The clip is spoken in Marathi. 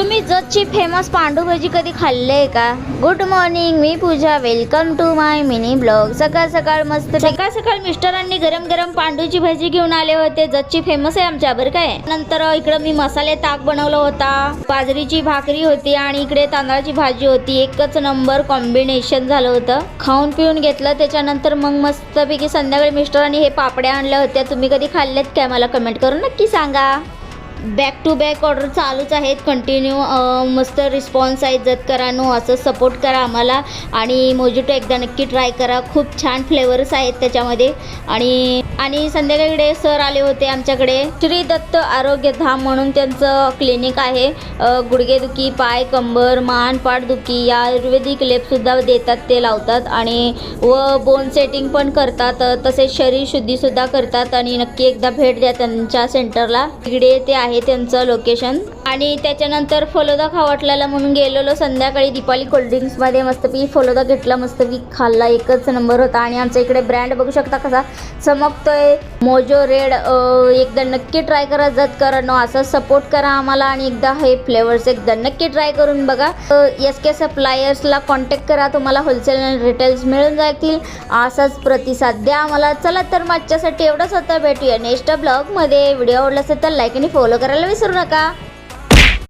तुम्ही जतची फेमस पांडू भजी कधी खाल्ले का? गुड मॉर्निंग, मी Pooja. Welcome to my mini blog. सकाळ सकाळ सकाळ मिस्टरांनी गरम गरम पांडूची भजी घेऊन आले होते. जतची फेमस आहे आमच्या, बरं काय. नंतर इकडं मी मसाले ताक बनवलं होता, बाजरीची भाकरी होती आणि इकडे तांदळाची भाजी होती. एकच नंबर कॉम्बिनेशन झालं होतं. खाऊन पिऊन घेतलं. त्याच्यानंतर मग मस्तपैकी संध्याकाळी मिस्टरांनी हे पापड्या आणल्या होत्या. तुम्ही कधी खाल्लेत काय? मला कमेंट करून नक्की सांगा. बॅक टू बॅक ऑर्डर चालूच आहेत कंटिन्यू. मस्त रिस्पॉन्स आहे जतकरांनो. असं सपोर्ट करा आम्हाला आणि मोजिटो एकदा नक्की ट्राय करा. खूप छान फ्लेवर्स आहेत त्याच्यामध्ये. आणि संध्याकाळीकडे सर आले होते आमच्याकडे. श्री दत्त आरोग्य धाम म्हणून त्यांचं क्लिनिक आहे. गुडघेदुखी, पाय, कंबर, मान, पाठदुखी या आयुर्वेदिक लेपसुद्धा देतात, ते लावतात आणि बोन सेटिंग पण करतात. तसेच शरीर शुद्धीसुद्धा करतात आणि नक्की एकदा भेट द्या त्यांच्या सेंटरला. इकडे ते आहे त्यांचं लोकेशन. आणि त्याच्यानंतर फलोदा खावटल्याला म्हणून गेलेलो संध्याकाळी दीपाली कोल्ड्रिंक्समध्ये. मस्तपैकी फलोदा घेतला, मस्तपैकी खाल्ला, एकच नंबर होता. आणि आमच्या इकडे ब्रँड बघू शकता कसा चमकतोय, मोजो रेड. एकदा नक्की ट्राय करा जतकरांनो. असं सपोर्ट करा आम्हाला आणि एकदा हे फ्लेवर्स एकदा नक्की ट्राय करून बघा. SK सप्लायर्सला कॉन्टॅक्ट करा, तुम्हाला होलसेल आणि रिटेल्स मिळून जातील. असाच प्रतिसाद द्या आम्हाला. चला तर मागच्यासाठी एवढंच होतं. भेटूया नेक्स्ट ब्लॉगमध्ये. व्हिडिओ आवडला असेल तर लाईक आणि फॉलो करायला विसरू नका.